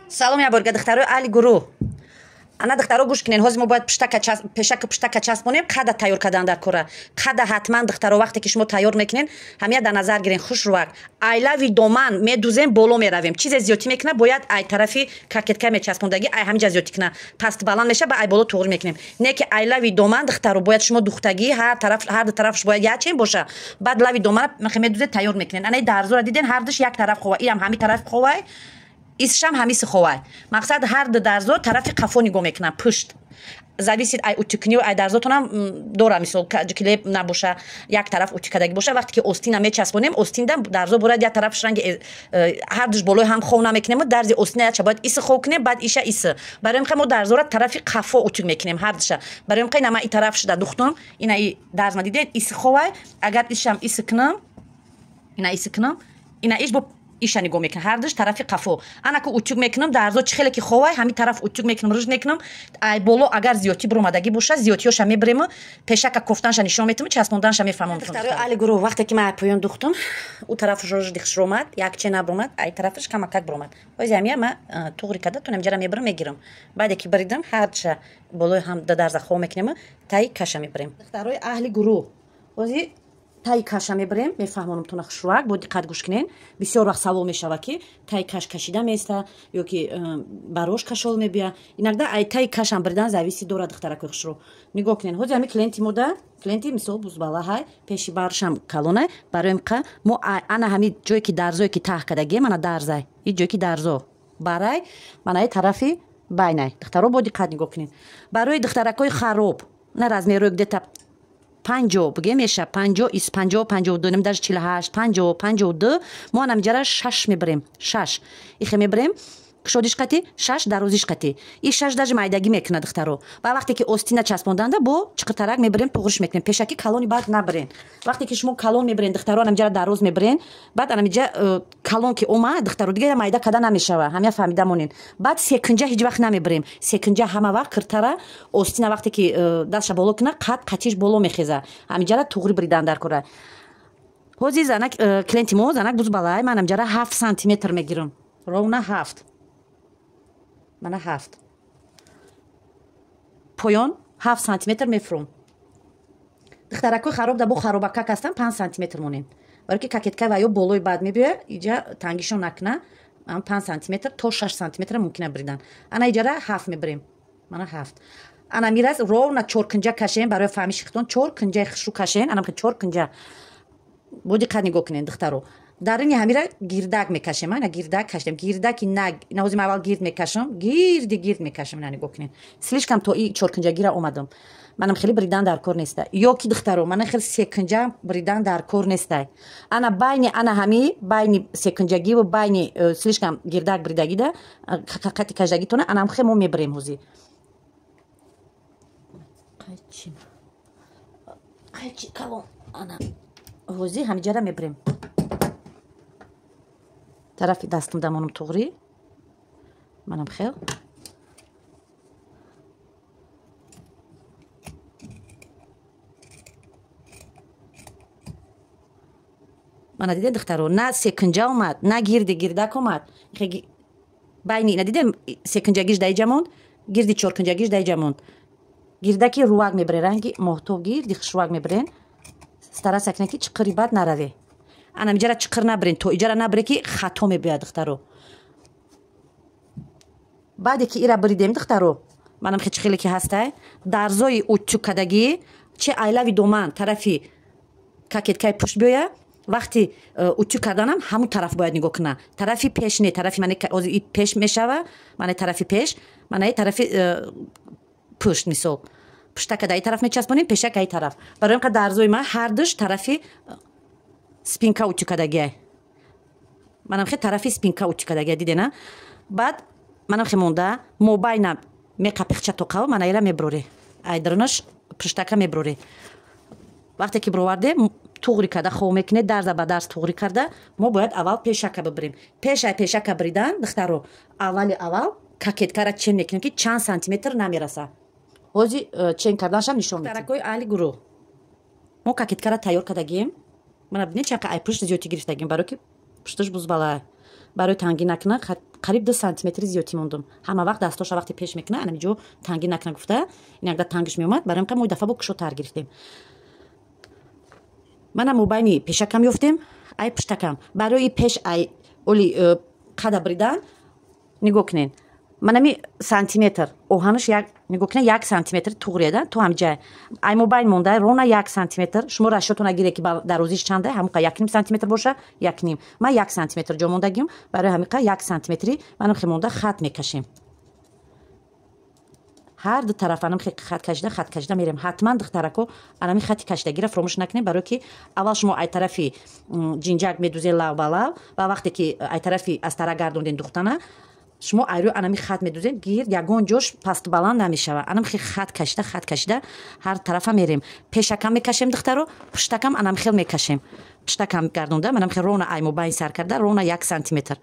Салом я борга духтарои аҳли гурӯҳ. Ана духтаро гӯш кинен. Ҳозир мо бояд пешака пуштака часпонем. Қада тайёр кардан дар кора. Қада ҳатман духтаро вақте ки шумо тайёр мекунен, ҳамия дар назар гирен. Хушрувак. Айлави доман медузем, боло меравем. Чизе зиёдтӣ мекуна, бояд ай тарафи кокетка мечаспондагӣ ай ҳамиҷа зиёдтӣ куна. Паст баланд меша, ба ай боло туғри мекунем. Не ки ай лави доман духтаро бояд шумо духтагӣ ҳар ду тарафш бояд якчен боша. Баъд лави доман медузе тайёр мекунен. Ана дарзора диден ҳар душ як тараф хова. Инам ҳами тараф ховай. Исшам ҳамиси ховай. Мақсад ҳар ду дарзо тарафи қафо нигоҳ мекунам, пушт. Зависит ай утикунӣ ай дарзотонам дора, мисол клеп набоша, як тараф утикадаги боша. Вақте ки остина мечаспонем, остинда дарзо бояд як тарафш ранги ҳар душ болои ҳам хов намекунем, дарзи остина яча бояд иси хов кунем, баъд иша иси. Барои мо дарзора тарафи қафо утик мекунем ҳар душа. Барои нама и тараф шуда духтум, ина и дарзма дидед иси ховай, агар ишам иси кунам, ина иси кунам, ина иш бо иша нигоҳ мекунам, ҳар душ тарафи қафо. Ана ки утюг мекунам, дарзо чӣ хеле ки ховай, ҳами тараф утюг мекунам, рӯж мекунам. Ай боло агар зиёдтӣ биромадагӣ боша, зиёдтиёша мебирем, пешака кофтанша нишон метавонем, часпонданша мефаҳмам. Духтарои аҳли гурӯҳ, вақте ки ман ай поён духтум, у тарафаш рӯж дихш омад, якче набиромад, ай тарафаш камакак биромад. Ҳозир ҳамия ман туғри карда тунам ҷара мебирам, мегирам. Баъде ки биридам, ҳарча болои ҳам дарза хов мекунем, таи каша мебирем. Духтарои аҳли гурӯҳ, ҳозир таи каша мебирем, мефаҳмонам туна хушрувак, бо диққат гӯш кунен. Бисёр вақт савол мешава ки таи каш кашида места ё ки барош кашол мебия. Инагда ай таи кашам биридан зависи дора духтаракои хушрӯ. Нигоҳ кунен. Ҳозир ҳами клиенти мода, клиенти мисол бузбала ҳай, пеши баршам калонай, барои қа мо ана ҳами ҷое ки дарзое ки таҳ кадагием, ана дарзай. И ҷое ки дарзо барай, мана ай тарафи байнай. Духтаро бо диққат нигоҳ кунен. Барои духтаракои хароб, на размерои где-то 50 бигем меша 50 из 50 52 нем даже 48 50 52 мо намиҷара 6 мебирем 6 ихе мебирем кушодиш қати 6 дарозиш қати и 6 даже майдагӣ мекунад духтаро. Ва вақте ки остина часпонданда бо чиқиртарак мебирем, туғриш мекунем. Пешаки калони баъд набирен. Вақте ки шумо калон мебирен духтаро намиҷара дароз мебирен, баъд намиҷа калон ки омад духтаро дига майда када намешава. Ҳамия фаҳмида монен. Баъд секунҷа ҳеҷ вақт намебирем. Секунҷа ҳама вақт киртара остина вақте ки дастша боло куна қатиш боло мехеза. Ҳамиҷара туғри биридан дар кора. Ҳозир занак клиенти мо занак бузбалай, ман намиҷара 7 сантиметр мегирам. Ровна 7. Мана 7. Поён 7 сантиметр мефурум. Духтаракои хароб да бо харобака кастан 5 сантиметр монен. Барои ки кокетка ва ё болои бад мебия, иҷа тангишон накуна, 5 сантиметр то 6 сантиметр мумкина биридан. Ана иҷара 7 мебирем. Мана 7. Ана мирас ровна 4 кунҷа кашем, барои фаҳмиши хитон 4 кунҷаи хушрӯ кашен, ана 4 кунҷа. Бо диққат нигоҳ кунен духтаро. Дар ини ҳамира гирдак мекашем. Ана гирдак кашидем. Гирдаки наг. Ина ҳозир ман аввал гирд мекашам. Гирд мекашам. Ина нигоҳ кунен. Слишком то и 4 кунҷагира омадам. Манам хеле биридан дар кор неста. Ё ки духтаро, мана хеле 3 кунҷа биридан дар кор нестай. Ана байни ана ҳами байни 3 кунҷагӣ ва байни слишком гирдак биридагида қати каждагитона анам хе мо мебирем ҳозир. Қайчи калон ана. Ҳозир ҳамиҷара мебирем. Тарафи дастам дамонам туғри. Манам хел. Мана дидем духтаро, на 3 кунҷа омад, на гирдак омад. Байни ина дидем 3 кунҷагиш даиҷа монд, гирди 4 кунҷагиш даиҷа монд. Гирдаки рувак мебирен, ранги моҳтоб гирди хушрувак мебирен. Стараса кунед ки чиқири бад нараве. Ана миҷара чиқир набирен, то иҷара набире ки хато мебиёяд духтаро. Баъде ки ира биридем духтаро, манам чӣ хеле ки ҳастай, дарзои утюкадагӣ чи айлави доман тарафи кокеткаи пушт биёя, вақти утюг карданам ҳамун тараф бояд нигоҳ куна. Тарафи пеш не, тарафи ман ҳозир и пеш мешава, мана тарафи пеш, мана тарафи пушт мисол. Пуштака дай тараф мечаспонем, пешака ай тараф. Барои ин дарзои ман ҳар душ тарафи спинка утюкадагиай. Манам хе тарафи спинка утюкадагиай дидена. Баъд манам хе монда мобайна меқапиқча то қав мана ира меброре. Ай дарунаш пуштака меброре. Вақте ки бировардем туғри карда хов мекунед, дарза ба дарз туғри карда, мо бояд аввал пешака бибирем. Пешака биридан духтаро, аввал кокеткара чен мекунем ки чанд сантиметр намераса. Ҳозир чен карданашам нишон метавонам. Духтаракои аҳли гурӯҳ, мо кокеткара тайёр кардагием. Мана бинед чақа ай пушт зиёдтӣ гирифтагием, барои ки пушташ бузбалай. Барои тангӣ накунад қариб 2 сантиметр зиёти мондум. Ҳама вақт дастоша вақте пеш мекуна ана ҷо танги накна гуфта ин якда тангиш меомад барои ин мо дафъа бо кушотар гирифтем. Мана мо байни пешакам ёфтем ай пуштакам барои пеш ай оли қада бридан нигоҳ кунед манами сантиметр оҳанаш як нигоҳ кунед 1 сантиметр туғрида то ҳамҷа ай мо байн монда рона 1 сантиметр шумо расчётона гире ки дарозиш чанда ҳамуқа 1 сантиметр боша 1 ман 1 сантиметр ҷо мондагим барои ҳамиқа 1 сантиметри манам хе монда хат мекашем ҳар ду тараф анам хе хат кашида мерем ҳатман духтарако анами хати кашидагира фаромӯш накунед барои ки аввал шумо ай тарафи ҷинҷак медузед лав ба лав ва вақте ки ай тарафи аз тара гардонден духтана шумо айрӯ анами хат медузед гирд ягон ҷош пасту баланд намешава анам хе хат кашида ҳар тарафа мерем пешакам мекашем духтаро пуштакам анам хел мекашем пуштакам гардонда манам хе рона ай мо байн сар карда рона 1 сантиметр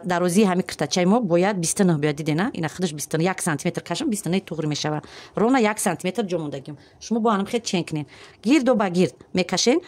дарозии ҳами киртачаи мо бояд 29 биёд дидена ина худаш 1 сантиметр кашам 29 туғри мешава рона 1 сантиметр ҷо мондагим шумо бо анам хел чен кунед гирду ба гирд мекашен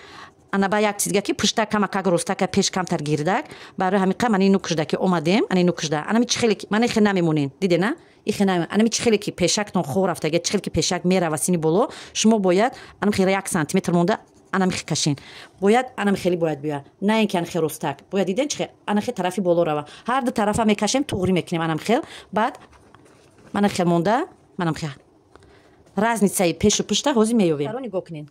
ана ба як чизга ки пушта камакак ростака пеш камтар гирдак барои ҳамиқа мани нукушда ки омадем ани нукушда анами чихеле ки мани хе намемонен дидена ихе намем анами чихеле ки пешактон хоб рафтага чихеле ки пешак мерава сини боло шумо бояд анам хе 1 сантиметр монда анамихи кашин бояд анамихели бояд биёя на ин ки анахе ростак бояд диден чихе анахе тарафи боло рава ҳар ду тарафа мекашем туғри мекунем анамхел баъд манахел монда манамхе разницаи пешу пушта ҳозир меёвем нигоҳ кунед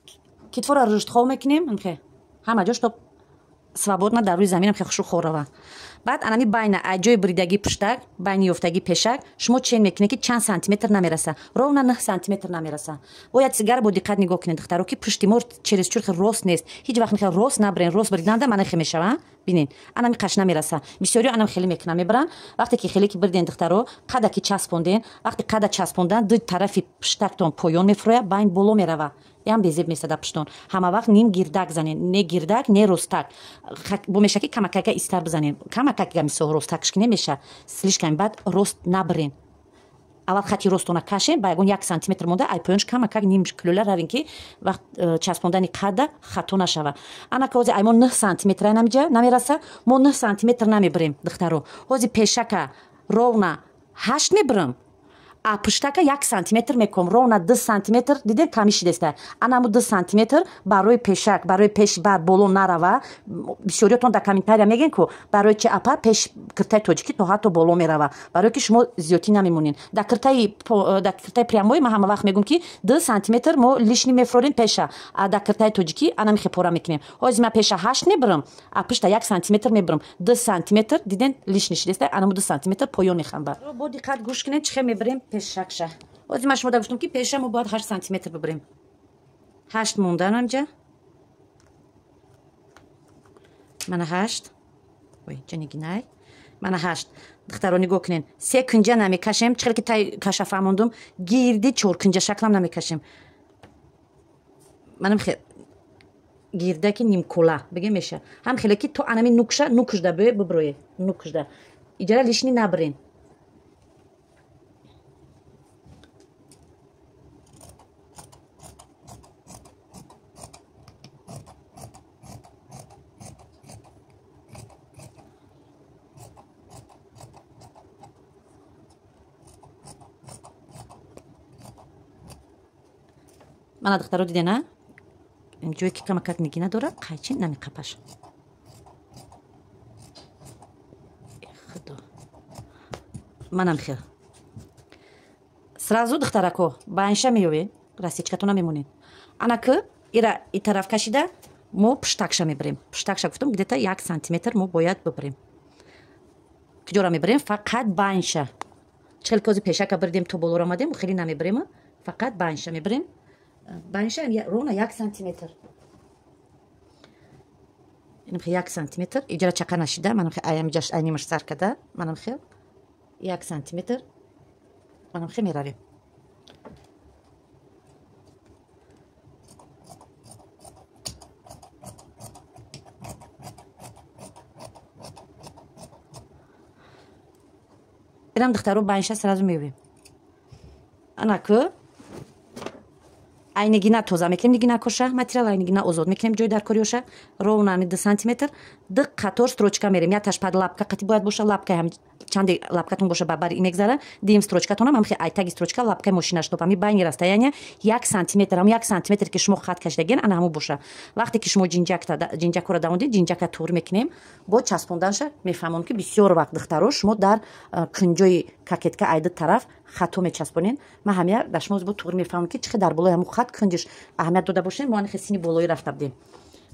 китфора рӯштхов мекунем анахе ҳама ҷош то свободна дар рӯи заминам хе хушу хор рава баъд анами байна ҷои бридаги пуштак байни ёфтаги пешак шумо чен мекунед ки чанд сантиметр намераса ровна 9 сантиметр намераса бояд сигар бо диққат нигоҳ кунед духтаро ки пушти мо через чурхи рост нест ҳеҷ вақт нехе рост набрен рост бриданда мана хе мешава бинед анами қаш намераса бисёриё анам хеле мекунам мебаран вақте ки хеле ки бриден духтаро қада ки часпонден вақте қада часпондан ду тарафи пуштактон поён мефурояд байн боло мерава ям безеб месада пуштон ҳама вақт ним гирдак занед не гирдак не ростак бо меша ки камакака истар бизанед камакака мисол ростакш ки немеша слишками баъд рост набрен аввал хати ростона кашен ба ягон 1 сантиметр монда ай поёнш камакак ним кулула равен ки вақт часпондани қада хато нашава анака ҳозир ай мо 9 сантиметр намиҷа намераса мо 9 сантиметр намебирем духтаро ҳозир пешака ровна 8 мебирам а пуштака 1 сантиметр мекунам ровна 2 сантиметр дидед ками шидеста анамо 2 сантиметр барои пешак барои пеши баъд боло нарава бисёриётон дар комментария мегӯед ку барои чи апа пеш киртаи тоҷикӣ то ҳатто боло мерава барое ки шумо зиётӣ намемонед дар киртаи прямоӣ ман ҳама вақт мегӯям ки 2 сантиметр мо лишни мефурорем пеша а дар киртаи тоҷикӣ анамихе пора мекунем ҳозир ман пеша 8 мебирам а пушта 1 сантиметр мебирам 2 сантиметр диден лишни шидеста анамо 2 сантиметр поён мехам ба бо диққат гӯш кунед чихе мебирем пешакша ҳозир ман шумо да гуфтам ки пеша мо бояд 8 сантиметр бибирем 8 монда намҷа мана 8 ой ҷанигинай мана 8 духтаро нигоҳ кунед 3 кунҷа намекашем чихел ки тай каша фаҳмондум гирди 4 кунҷа шаклам намекашем манам хе гирдаки нимкола бигем меша ҳам хеле ки то анами нукша нукушда бибирое нукушда иҷара лишни набирен мана духтаро дидена ҷое ки камакак нигина дорад қайчи намеқапаш худо манам хел сразу духтарако банша меёвед расичкатона мемонед анаки ира и тараф кашида мо пуштакша мебирем пуштакша гуфтам где-то 1 сантиметр мо бояд бибирем куҷора мебирем фақат банша чихел ки ҳозир пешака бирдем то болора омадем хеле намебирем фақат банша мебирем банша ровна 1 сантиметр инам хе 1 сантиметр иҷара чақа нашида манам хе аямҷаш айнимаш сар када манам хел 1 сантиметр манам хе меравем ирам духтаро банша сразу меёвем анаку айнигина тоза мекунем, нигина коша материал айнигина озод мекунем, ҷои дар кориёша ровнани 2 сантиметр ди қатор строчка мерем. Яташ пад лапка қати бояд боша, лапка ҳам чанде лапкатон боша ба бари мегзара, дим строчкатонам ҳам хе айтаги строчка лапкаи мошинаш топам ми байни расстояния 1 сантиметр, ҳам 1 сантиметр ки шумо хат кашидаген ана ҳамон боша. вақте ки шумо ҷинҷакро давондед, ҷинҷака туғри мекунем, бо часпонданша мефаҳмам ки бисёр вақт духтаро шумо дар кунҷои кокетка айди тараф хато мечаспонен. ман ҳамя дар шумо бо туғри мефаҳмам ки чихе дар болои ҳамон хат кунҷиш аҳамият дода бошем. мо ани сини болои рафта будем,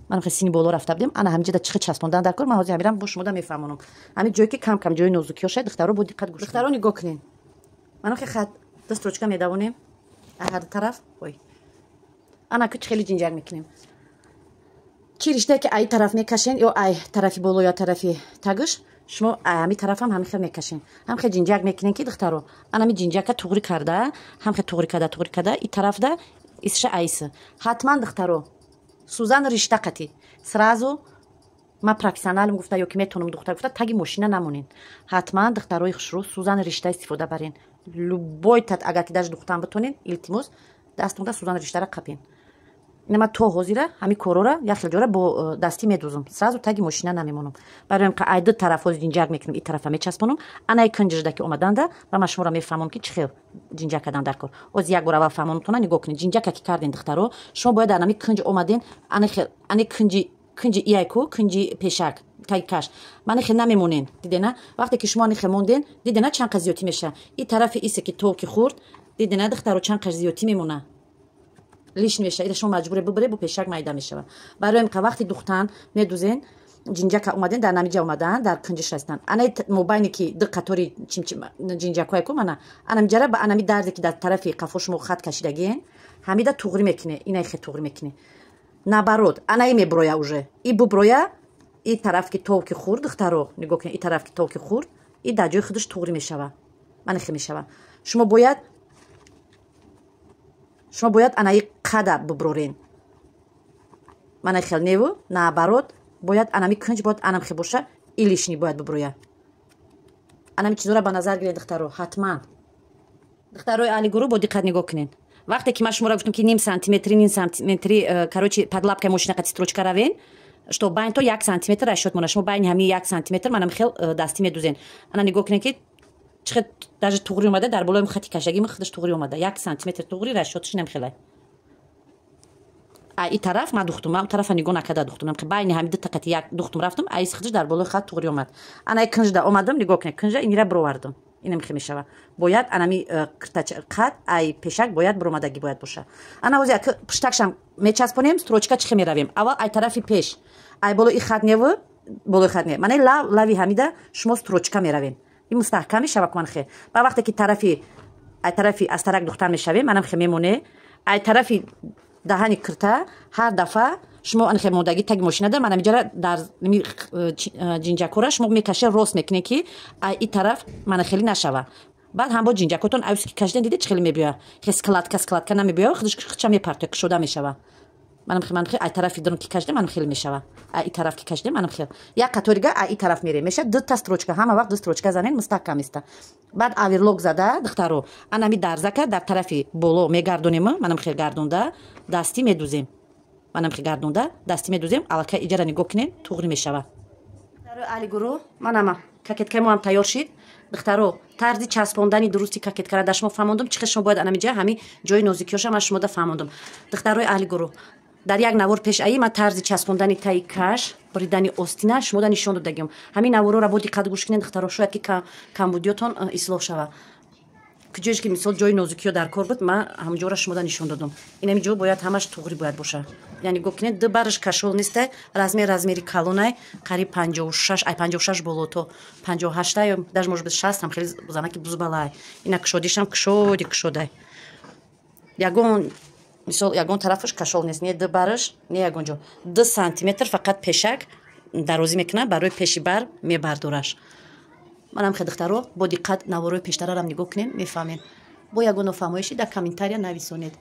ман сини боло рафта будем, ана ҳамҷида чихе часпондан дар кор. ман ҳозир ҳамирам бо шумода мефаҳмонам. ҳамин ҷое ки кам ҷои нозуки бошад духтаро бо диққат гӯш. духтаро нигоҳ кунен, ман хат ду строчка медавонем ҳар тараф. ой ана ки хеле ҷинҷак мекунем. чи риштае ки ай тараф мекашен ё ай тарафи боло ё тарафи тагиш, шумо ҳами тарафам ҳамин хел мекашен. ҳам хел ҷинҷак мекунен ки духтаро анами ҷинҷака туғри карда, ҳам хел туғри карда и тарафда исша айса. ҳатман духтаро сӯзан ришта қати сразу ма профессионалам гуфта ё ки метонам духтар гуфта таги мошина намонен. ҳатман духтарои хушрӯ сӯзан ришта истифода барен. любой тат агар ки даш духтан битонен илтимос дастонда сӯзан риштара қапен. нема то ҳозира ҳами корора як хел ҷора бо дастӣ медузам, сразу таги мошина намемонам. бароям ки ай ду тараф ҳози ҷинҷак мекунам, и тарафа мечаспонам. анаи кунҷижда ки омаданда ва ман шуморо мефаҳмам ки чӣ хел ҷинҷак кардан дар кор. ҳозир як бор аввал фаҳмонатона нигоҳ кунед. ҷинҷака ки карден духтаро шумо бояд анами кунҷ омаден, ани кунҷи иайку кунҷи пешак таги каш мани хел намемонен. дидена вақте ки шумо ани хел монден, дидена чанд қаз зиётӣ меша. и тарафи исе ки то ки хурд, дидена духтаро чанд қаз зиётӣ мемона, лишн меша. ира шумо маҷбуре бубуре бо пешак майда мешава. бароям ки вақти духтан медузен, ҷинҷака омаден дар намиҷа омадан дар кунҷиш растан, анаи мобайне ки ду қатори ҷинҷакое ку мана анамиҷара ба анами дарде ки дар тарафи қафо шумо хат кашидаген ҳамида туғри мекуне. инаи хел туғри мекуне. наоборот анаи меброя уже и буброя и тараф ки тов ки хурд духтаро нигоҳ кунед, и тараф ки тов ки хурд и дар ҷои худаш туғри мешава. мани хел мешава. шумо бояд анаи қада буброрен. мана хел неву наоборот бояд анами кунҷ бояд анам хел боша, и лишни бояд буброя. анами чизора ба назар гиред духтаро. ҳатман духтарои аҳли гурӯҳ бо диққат нигоҳ кунед. вақте ки ман шуморо гуфтам ки ним сантиметри короче пад лапкаи мошина қати строчка равен, што байн то 1 сантиметр расчёт мона. шумо байни ҳами 1 сантиметр манам хел дастӣ медузен. ана нигоҳ кунед ки чихе даже туғри омада дар болои хати кашаги ма худаш туғри омада. 1 сантиметр туғри расчётиш намхелай. и тараф ман духтум, ман тарафа нигоҳ накарда духтум. байни ҳами ду тақати як духтум рафтум, айс худаш дар болои хат туғри омад. анаи кунҷда омадам, нигоҳ кунед кунҷа инира бировардам. инам хел мешава. бояд анами қат ай пешак бояд биромадагӣ бояд боша. ана ҳозир як пуштакшам мечаспонем, строчка чихе меравем. аввал ай тарафи пеш ай болои хат неву болои хат не манай лави ҳамида шумо строчка меравем. ин мустаҳкам мешава куман хел. ба вақте ки ай тарафи аз тарак духтар мешавем, манам хел мемоне. ай тарафи даҳани кирта ҳар дафъа шумо ани хел мондаги таги мошина да манам ҷара дар ҷинҷакора шумо мекашед рост мекунед ки и тараф мана хели нашава. баъд ҳам бо ҷинҷакотон авси ки кашиден дидед чӣ хеле мебиёяд, хел складка намебиёяд, худша мепартояд кушода мешава. манам хел ай тарафи дурун ки кашидем манам хеле мешава. и тараф ки кашидем манам хел як қаторига и тараф мерем меша. ду та строчка ҳама вақт ду строчка занен мустаҳкам иста. баъд оверлок зада духтаро анами дарзака дар тарафи боло мегардонем, манам хел гардонда дастӣ медузем. манам хел гардонда дастӣ медузем. аллакай иҷара нигоҳ кунед туғри мешава. духтаро аҳли гурӯҳ манама кокеткаи моам тайёр шид. духтаро тарзи часпондани дурусти кокеткара дар шумо фаҳмондам. чихе шумо бояд анамиҷа ҳами ҷои нозикиёша ман шумода фаҳмондам. духтарои аҳли гурӯҳ дар як навор пеш аи ман тарзи часпондани таи каш буридани остина шумода нишон додагиам. ҳамин наворора бо диққат гӯш кунед духтаро, шояд ки камбудиётон ислоҳ шава. куҷоеш ки мисол ҷои нозикиё дар кор буд ман ҳамҷора шумода нишон додам. инами ҷо бояд ҳамаш туғри бояд боша. яъне гӯ кунед ду бараш кашол несте размери калонай қариб 56 боло то 58 ё даже может быть 60 ҳам хеле занаки бузбалай. ина кушодишам кушодай. мисол ягон тарафаш кашол нест, не ду бараш, не ягон ҷо 2 сантиметр фақат пешак дарозӣ мекунад, барои пеши бар мебардораш. манам хел духтаро бо диққат наворои пештарарам нигоҳ кунем, мефаҳмем. бо ягон нофаҳмоиши дар комментария нависонед.